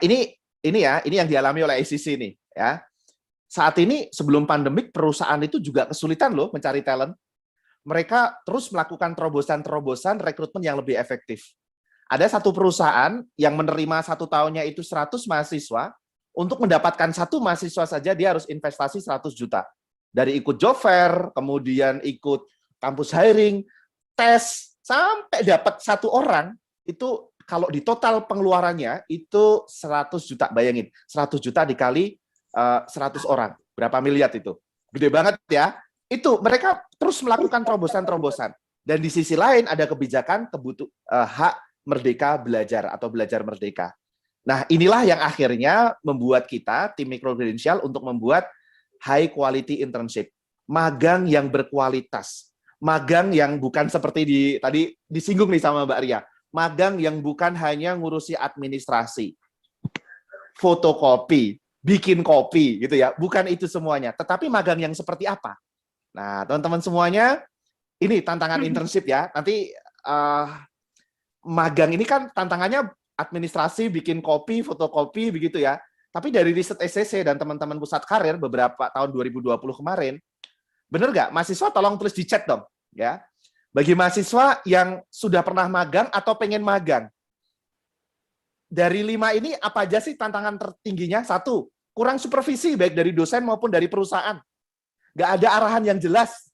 ini yang dialami oleh ICC nih ya. Saat ini sebelum pandemik perusahaan itu juga kesulitan loh mencari talent. Mereka terus melakukan terobosan-terobosan rekrutmen yang lebih efektif. Ada satu perusahaan yang menerima 1 tahunnya itu 100 mahasiswa, untuk mendapatkan 1 mahasiswa saja dia harus investasi 100 juta. Dari ikut job fair, kemudian ikut kampus hiring, tes, sampai dapat 1 orang, itu kalau di total pengeluarannya itu 100 juta, bayangin. 100 juta dikali 100 orang, berapa miliar itu? Gede banget ya. Itu mereka terus melakukan terobosan-terobosan. Dan di sisi lain ada kebijakan hak merdeka belajar atau belajar merdeka. Nah, inilah yang akhirnya membuat kita, tim Microcredential, untuk membuat high quality internship. Magang yang berkualitas. Magang yang bukan seperti tadi disinggung nih sama Mbak Ria. Magang yang bukan hanya ngurusi administrasi, fotokopi, bikin kopi, gitu ya. Bukan itu semuanya. Tetapi magang yang seperti apa? Nah, teman-teman semuanya, ini tantangan internship ya. Nanti magang ini kan tantangannya administrasi, bikin kopi, fotokopi, begitu ya. Tapi dari riset SCC dan teman-teman pusat karir beberapa tahun 2020 kemarin, bener nggak? Mahasiswa tolong tulis di chat dong, ya. Bagi mahasiswa yang sudah pernah magang atau pengen magang, dari 5 ini apa aja sih tantangan tertingginya? 1, kurang supervisi baik dari dosen maupun dari perusahaan. Nggak ada arahan yang jelas.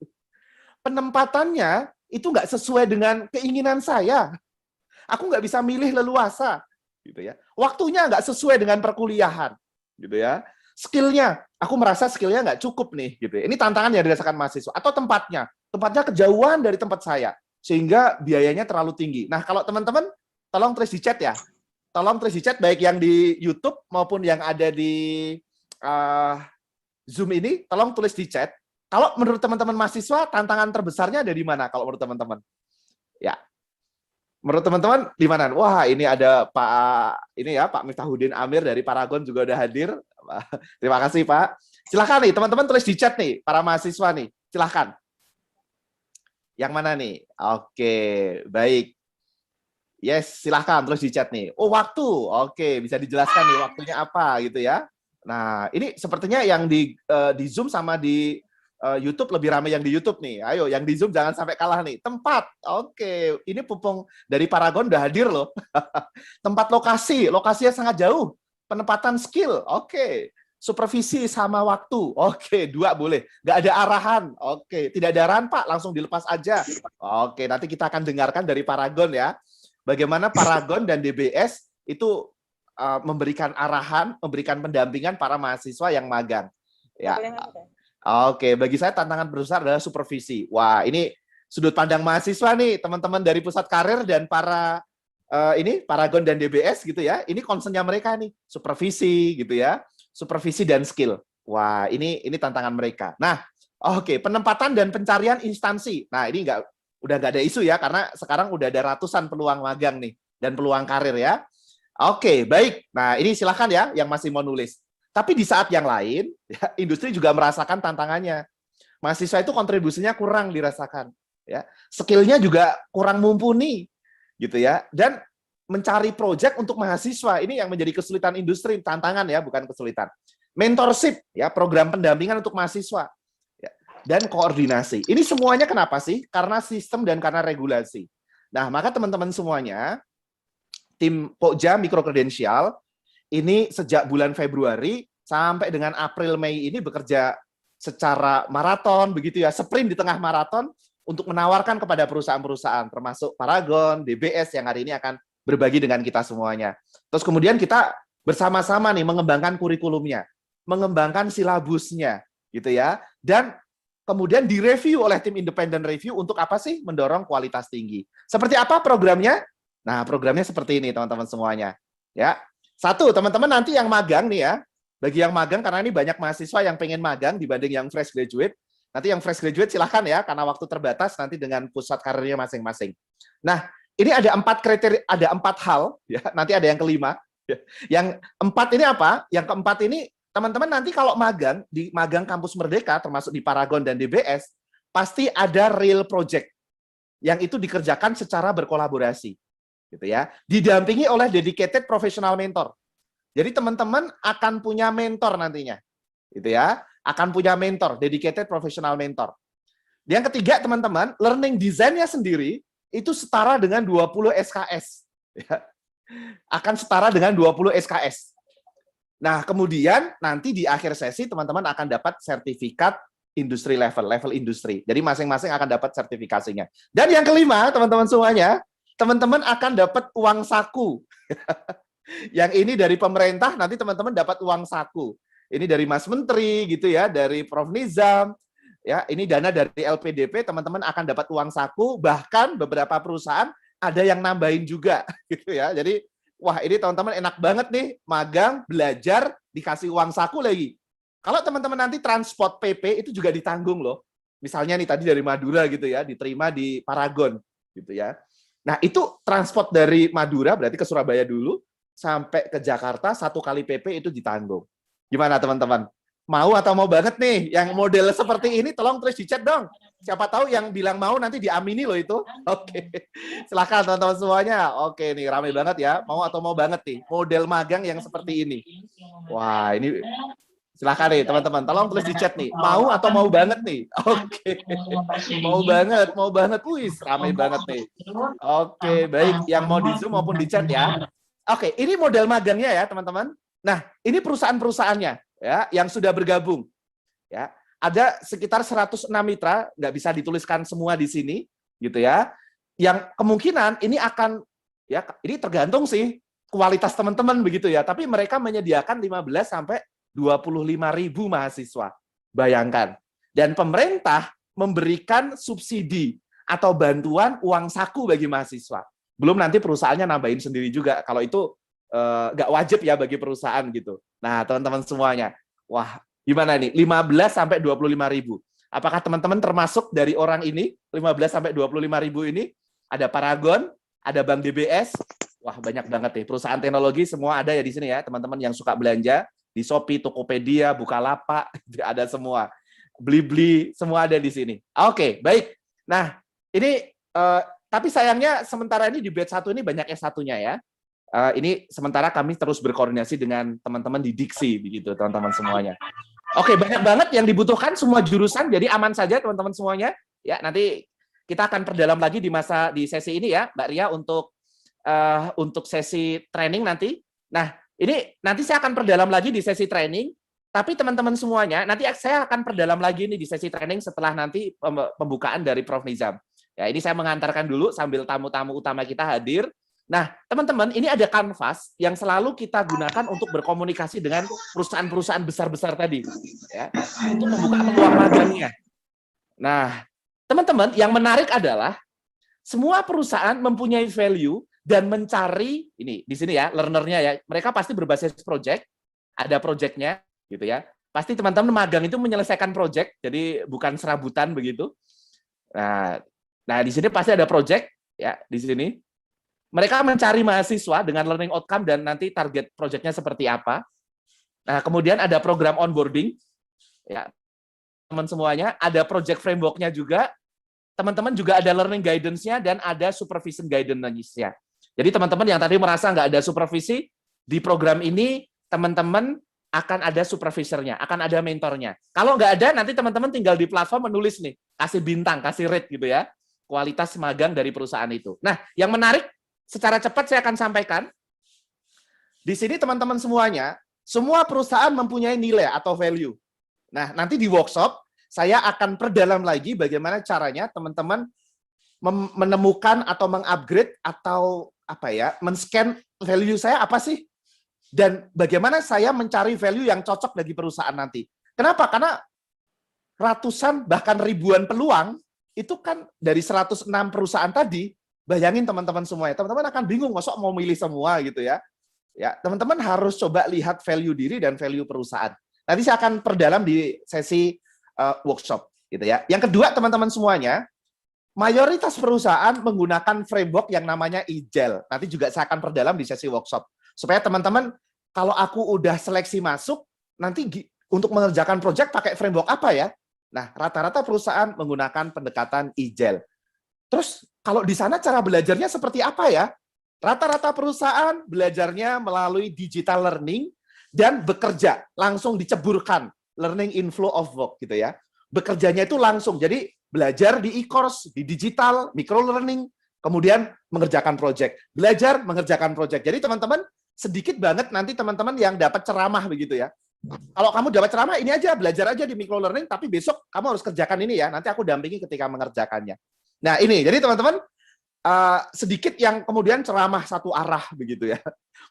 Penempatannya itu nggak sesuai dengan keinginan saya. Aku nggak bisa milih leluasa, gitu ya. Waktunya nggak sesuai dengan perkuliahan, gitu ya. Skillnya, aku merasa skillnya nggak cukup nih, gitu ya. Ini tantangan yang dirasakan mahasiswa. Atau tempatnya kejauhan dari tempat saya, sehingga biayanya terlalu tinggi. Nah, kalau teman-teman, tolong tulis di chat ya. Tolong tulis di chat, baik yang di YouTube maupun yang ada di Zoom ini, tolong tulis di chat. Kalau menurut teman-teman mahasiswa, tantangan terbesarnya ada di mana kalau menurut teman-teman? Ya. Menurut teman-teman di mana? Wah, ini ada Pak Miftahudin Amir dari Paragon juga udah hadir. Terima kasih, Pak. Silahkan nih, teman-teman tulis di chat nih, para mahasiswa nih. Silahkan. Yang mana nih? Oke, baik. Yes, silahkan tulis di chat nih. Oh, waktu. Oke, bisa dijelaskan nih waktunya apa gitu ya. Nah, ini sepertinya yang di Zoom sama di YouTube lebih ramai yang di YouTube nih. Ayo, yang di Zoom jangan sampai kalah nih. Tempat, oke. Ini Pupung dari Paragon udah hadir loh. Tempat lokasinya sangat jauh. Penempatan skill, oke. Supervisi sama waktu, oke. 2 boleh. Nggak ada arahan, oke. Tidak ada arahan Pak, langsung dilepas aja. Oke, nanti kita akan dengarkan dari Paragon ya. Bagaimana Paragon dan DBS itu memberikan arahan, memberikan pendampingan para mahasiswa yang magang. Ya. Oke, bagi saya tantangan terbesar adalah supervisi. Wah, ini sudut pandang mahasiswa nih, teman-teman dari pusat karir dan para Paragon dan DBS gitu ya. Ini concern-nya mereka nih, supervisi gitu ya. Supervisi dan skill. Wah, ini tantangan mereka. Nah, oke, penempatan dan pencarian instansi. Nah, ini udah nggak ada isu ya, karena sekarang udah ada ratusan peluang magang nih dan peluang karir ya. Oke, baik. Nah, ini silahkan ya yang masih mau nulis. Tapi di saat yang lain, ya, industri juga merasakan tantangannya. Mahasiswa itu kontribusinya kurang dirasakan. Ya. Skill-nya juga kurang mumpuni. Gitu ya. Dan mencari proyek untuk mahasiswa, ini yang menjadi kesulitan industri, tantangan ya, bukan kesulitan. Mentorship, ya, program pendampingan untuk mahasiswa. Ya. Dan koordinasi. Ini semuanya kenapa sih? Karena sistem dan karena regulasi. Nah, maka teman-teman semuanya, tim Pokja Microcredential ini sejak bulan Februari sampai dengan April Mei ini bekerja secara maraton begitu ya, sprint di tengah maraton untuk menawarkan kepada perusahaan-perusahaan termasuk Paragon, DBS yang hari ini akan berbagi dengan kita semuanya. Terus kemudian kita bersama-sama nih mengembangkan kurikulumnya, mengembangkan silabusnya gitu ya. Dan kemudian direview oleh tim independent review untuk apa sih? Mendorong kualitas tinggi. Seperti apa programnya? Nah, programnya seperti ini, teman-teman semuanya. Ya, 1, teman-teman nanti yang magang nih ya, bagi yang magang, karena ini banyak mahasiswa yang pengen magang dibanding yang fresh graduate, nanti yang fresh graduate silahkan ya, karena waktu terbatas nanti dengan pusat karirnya masing-masing. Nah, ini ada 4 kriteria, ada 4 hal, ya, nanti ada yang kelima. Ya. Yang 4 ini apa? Yang keempat ini, teman-teman nanti kalau magang, di magang Kampus Merdeka, termasuk di Paragon dan DBS, pasti ada real project, yang itu dikerjakan secara berkolaborasi. Gitu ya, didampingi oleh dedicated professional mentor. Jadi teman-teman akan punya mentor nantinya. Gitu ya. Akan punya mentor, dedicated professional mentor. Yang ketiga, teman-teman, learning design-nya sendiri itu setara dengan 20 SKS. Ya. Akan setara dengan 20 SKS. Nah, kemudian nanti di akhir sesi teman-teman akan dapat sertifikat industri level industri. Jadi masing-masing akan dapat sertifikasinya. Dan yang kelima, teman-teman semuanya, teman-teman akan dapat uang saku. Yang ini dari pemerintah, nanti teman-teman dapat uang saku. Ini dari Mas Menteri gitu ya, dari Prof Nizam, ya, ini dana dari LPDP, teman-teman akan dapat uang saku, bahkan beberapa perusahaan ada yang nambahin juga gitu ya. Jadi wah, ini teman-teman enak banget nih, magang, belajar, dikasih uang saku lagi. Kalau teman-teman nanti transport PP itu juga ditanggung loh. Misalnya nih tadi dari Madura gitu ya, diterima di Paragon gitu ya. Nah, itu transport dari Madura berarti ke Surabaya dulu sampai ke Jakarta 1 kali PP itu ditanggung. Gimana teman-teman? Mau atau mau banget nih? Yang model seperti ini tolong tulis di chat dong. Siapa tahu yang bilang mau nanti diamini loh itu. Oke. Silakan teman-teman semuanya. Oke nih, ramai banget ya. Mau atau mau banget nih? Model magang yang seperti ini. Wah, ini silakan nih teman-teman. Tolong tulis di chat nih. Mau atau mau banget nih? Oke. Mau banget. Wih, ramai banget nih. Oke, baik. Yang mau di Zoom maupun di chat ya. Oke, ini model magangnya ya, teman-teman. Nah, ini perusahaan-perusahaannya ya yang sudah bergabung. Ya, ada sekitar 106 mitra, nggak bisa dituliskan semua di sini, gitu ya. Yang kemungkinan ini akan, ya, ini tergantung sih kualitas teman-teman begitu ya. Tapi mereka menyediakan 15 sampai 25.000 mahasiswa. Bayangkan. Dan pemerintah memberikan subsidi atau bantuan uang saku bagi mahasiswa. Belum nanti perusahaannya nambahin sendiri juga. Kalau itu nggak wajib ya bagi perusahaan gitu. Nah, teman-teman semuanya, wah, gimana nih? 15 sampai 25.000. Apakah teman-teman termasuk dari orang ini? 15 sampai 25.000 ini? Ada Paragon, ada Bank DBS. Wah, banyak banget nih. Perusahaan teknologi semua ada ya di sini ya, teman-teman yang suka belanja di Shopee, Tokopedia, Bukalapak, ada semua. Blibli, semua ada di sini. Oke, baik. Nah, ini tapi sayangnya sementara ini di batch 1 ini banyak S1-nya ya. Ini sementara kami terus berkoordinasi dengan teman-teman di Diksi, begitu teman-teman semuanya. Oke, banyak banget yang dibutuhkan semua jurusan, jadi aman saja teman-teman semuanya. Ya, nanti kita akan perdalam lagi di sesi ini ya, Mbak Ria untuk sesi training nanti. Nah, ini nanti saya akan perdalam lagi di sesi training. Tapi teman-teman semuanya, nanti saya akan perdalam lagi nih di sesi training setelah nanti pembukaan dari Prof Nizam. Ya, ini saya mengantarkan dulu sambil tamu-tamu utama kita hadir. Nah, teman-teman, ini ada kanvas yang selalu kita gunakan untuk berkomunikasi dengan perusahaan-perusahaan besar-besar tadi, ya, untuk membuka peluang magangnya. Nah, teman-teman, yang menarik adalah semua perusahaan mempunyai value dan mencari ini di sini ya, learner-nya ya, mereka pasti berbasis project, ada project-nya, gitu ya. Pasti teman-teman magang itu menyelesaikan project, jadi bukan serabutan begitu. Nah, di sini pasti ada project ya di sini. Mereka mencari mahasiswa dengan learning outcome dan nanti target project-nya seperti apa. Nah, kemudian ada program onboarding, ya, teman semuanya. Ada project framework-nya juga. Teman-teman juga ada learning guidance-nya dan ada supervision guidance-nya. Jadi teman-teman yang tadi merasa nggak ada supervisi, di program ini teman-teman akan ada supervisornya, akan ada mentornya. Kalau nggak ada, nanti teman-teman tinggal di platform menulis nih, kasih bintang, kasih rate gitu ya, kualitas magang dari perusahaan itu. Nah, yang menarik, secara cepat saya akan sampaikan. Di sini teman-teman semuanya, semua perusahaan mempunyai nilai atau value. Nah, nanti di workshop, saya akan perdalam lagi bagaimana caranya teman-teman menemukan atau mengupgrade atau apa ya, men-scan value saya apa sih? Dan bagaimana saya mencari value yang cocok bagi perusahaan nanti. Kenapa? Karena ratusan bahkan ribuan peluang itu kan dari 106 perusahaan tadi. Bayangin teman-teman semuanya, teman-teman akan bingung, masuk mau milih semua gitu ya. Ya, teman-teman harus coba lihat value diri dan value perusahaan. Nanti saya akan perdalam di sesi workshop gitu ya. Yang kedua, teman-teman semuanya, mayoritas perusahaan menggunakan framework yang namanya Agile. Nanti juga saya akan perdalam di sesi workshop. Supaya teman-teman, kalau aku udah seleksi masuk, nanti untuk mengerjakan project pakai framework apa ya? Nah, rata-rata perusahaan menggunakan pendekatan Agile. Terus, kalau di sana cara belajarnya seperti apa ya? Rata-rata perusahaan belajarnya melalui digital learning dan bekerja, langsung diceburkan learning in flow of work gitu ya. Bekerjanya itu langsung, jadi belajar di e-course, di digital, micro learning, kemudian mengerjakan project. Belajar, mengerjakan project. Jadi teman-teman, sedikit banget nanti teman-teman yang dapat ceramah begitu ya. Kalau kamu dapat ceramah, ini aja, belajar aja di micro learning, tapi besok kamu harus kerjakan ini ya, nanti aku dampingi ketika mengerjakannya. Nah ini, jadi teman-teman, sedikit yang kemudian ceramah satu arah begitu ya,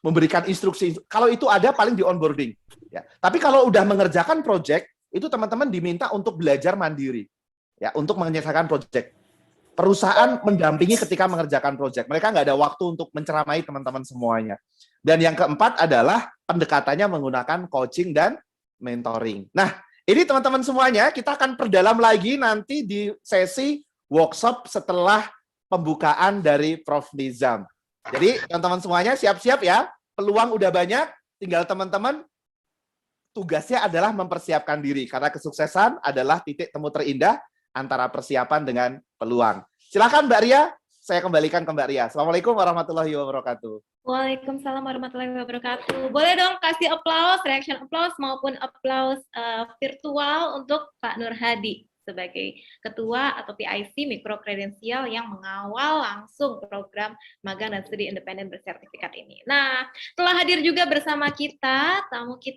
memberikan instruksi. Kalau itu ada paling di onboarding. Ya. Tapi kalau udah mengerjakan project, itu teman-teman diminta untuk belajar mandiri, ya, untuk menyelesaikan project. Perusahaan mendampingi ketika mengerjakan project. Mereka nggak ada waktu untuk menceramai teman-teman semuanya. Dan yang keempat adalah pendekatannya menggunakan coaching dan mentoring. Nah, ini teman-teman semuanya, kita akan perdalam lagi nanti di sesi workshop setelah pembukaan dari Prof. Nizam. Jadi teman-teman semuanya siap-siap ya, peluang udah banyak, tinggal teman-teman tugasnya adalah mempersiapkan diri, karena kesuksesan adalah titik temu terindah antara persiapan dengan peluang. Silakan Mbak Ria, saya kembalikan ke Mbak Ria. Assalamualaikum warahmatullahi wabarakatuh. Waalaikumsalam warahmatullahi wabarakatuh. Boleh dong kasih applause, reaction applause maupun applause virtual untuk Pak Nur Hadi sebagai Ketua atau PIC Mikro Kredensial yang mengawal langsung program magang dan studi independen bersertifikat ini. Nah, telah hadir juga bersama kita tamu kita